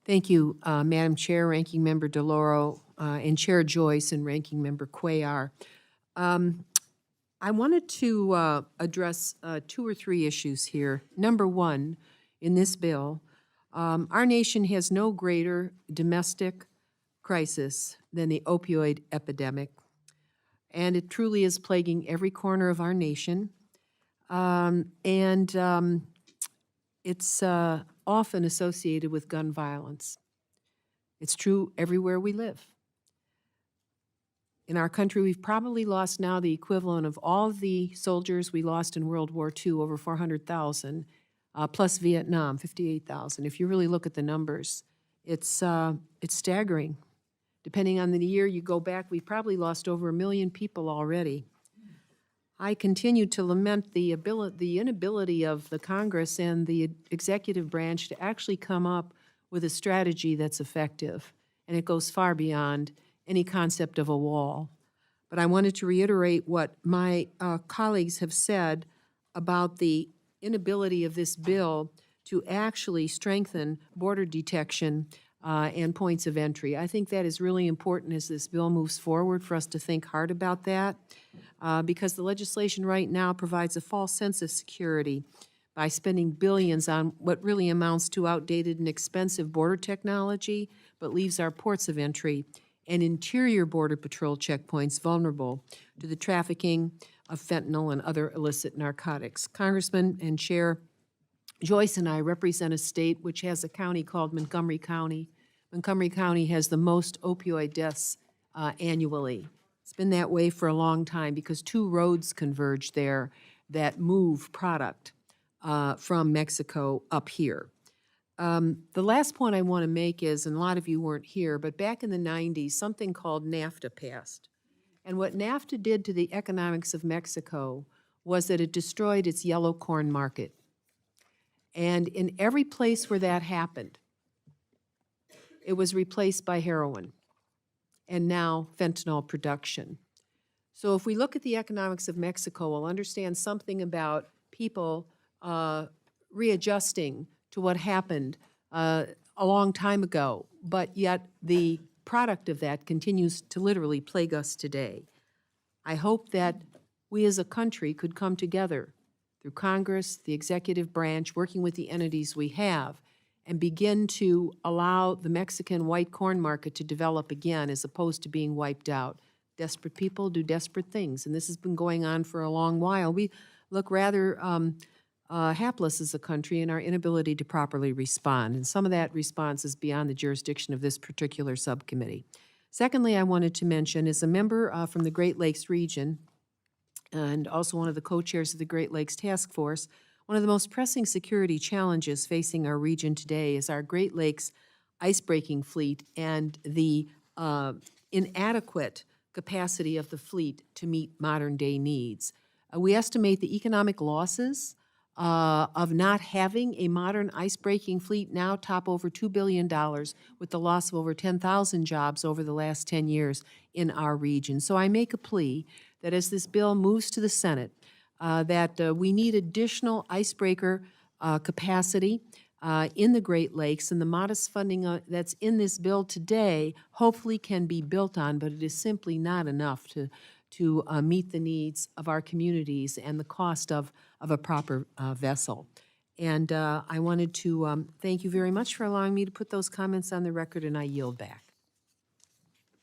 Thank you, Madam Chair, Ranking Member DeLauro, and Chair Joyce, and Ranking Member Cuellar. I wanted to address 2 or 3 issues here. Number one, in this bill, our nation has no greater domestic crisis than the opioid epidemic, and it truly is plaguing every corner of our nation. It's often associated with gun violence. It's true everywhere we live. In our country, we've probably lost now the equivalent of all the soldiers we lost in World War II, over 400,000, plus Vietnam, 58,000. If you really look at the numbers, it's staggering. Depending on the year you go back, we've probably lost over 1 million people already. I continue to lament the inability of the Congress and the executive branch to actually come up with a strategy that's effective, and it goes far beyond any concept of a wall. But I wanted to reiterate what my colleagues have said about the inability of this bill to actually strengthen border detection and points of entry. I think that is really important as this bill moves forward for us to think hard about that, because the legislation right now provides a false sense of security by spending billions on what really amounts to outdated and expensive border technology, but leaves our ports of entry and interior border patrol checkpoints vulnerable to the trafficking of fentanyl and other illicit narcotics. Congressman and Chair Joyce and I represent a state which has a county called Montgomery County. Montgomery County has the most opioid deaths annually. It's been that way for a long time because 2 roads converge there that move product from Mexico up here. The last point I want to make is, and a lot of you weren't here, but back in the 90s, something called NAFTA passed. And what NAFTA did to the economics of Mexico was that it destroyed its yellow corn market. And in every place where that happened, it was replaced by heroin and now fentanyl production. So if we look at the economics of Mexico, we'll understand something about people readjusting to what happened a long time ago, but yet the product of that continues to literally plague us today. I hope that we as a country could come together through Congress, the executive branch, working with the entities we have, and begin to allow the Mexican white corn market to develop again as opposed to being wiped out. Desperate people do desperate things, and this has been going on for a long while. We look rather hapless as a country in our inability to properly respond, and some of that response is beyond the jurisdiction of this particular subcommittee. Secondly, I wanted to mention, as a member from the Great Lakes region and also one of the co-chairs of the Great Lakes Task Force, one of the most pressing security challenges facing our region today is our Great Lakes Icebreaking Fleet and the inadequate capacity of the fleet to meet modern-day needs. We estimate the economic losses of not having a modern ice-breaking fleet now top over $2 billion, with the loss of over 10,000 jobs over the last 10 years in our region. So I make a plea that as this bill moves to the Senate, that we need additional icebreaker capacity in the Great Lakes, and the modest funding that's in this bill today hopefully can be built on, but it is simply not enough to meet the needs of our communities and the cost of a proper vessel. And I wanted to thank you very much for allowing me to put those comments on the record, and I yield back.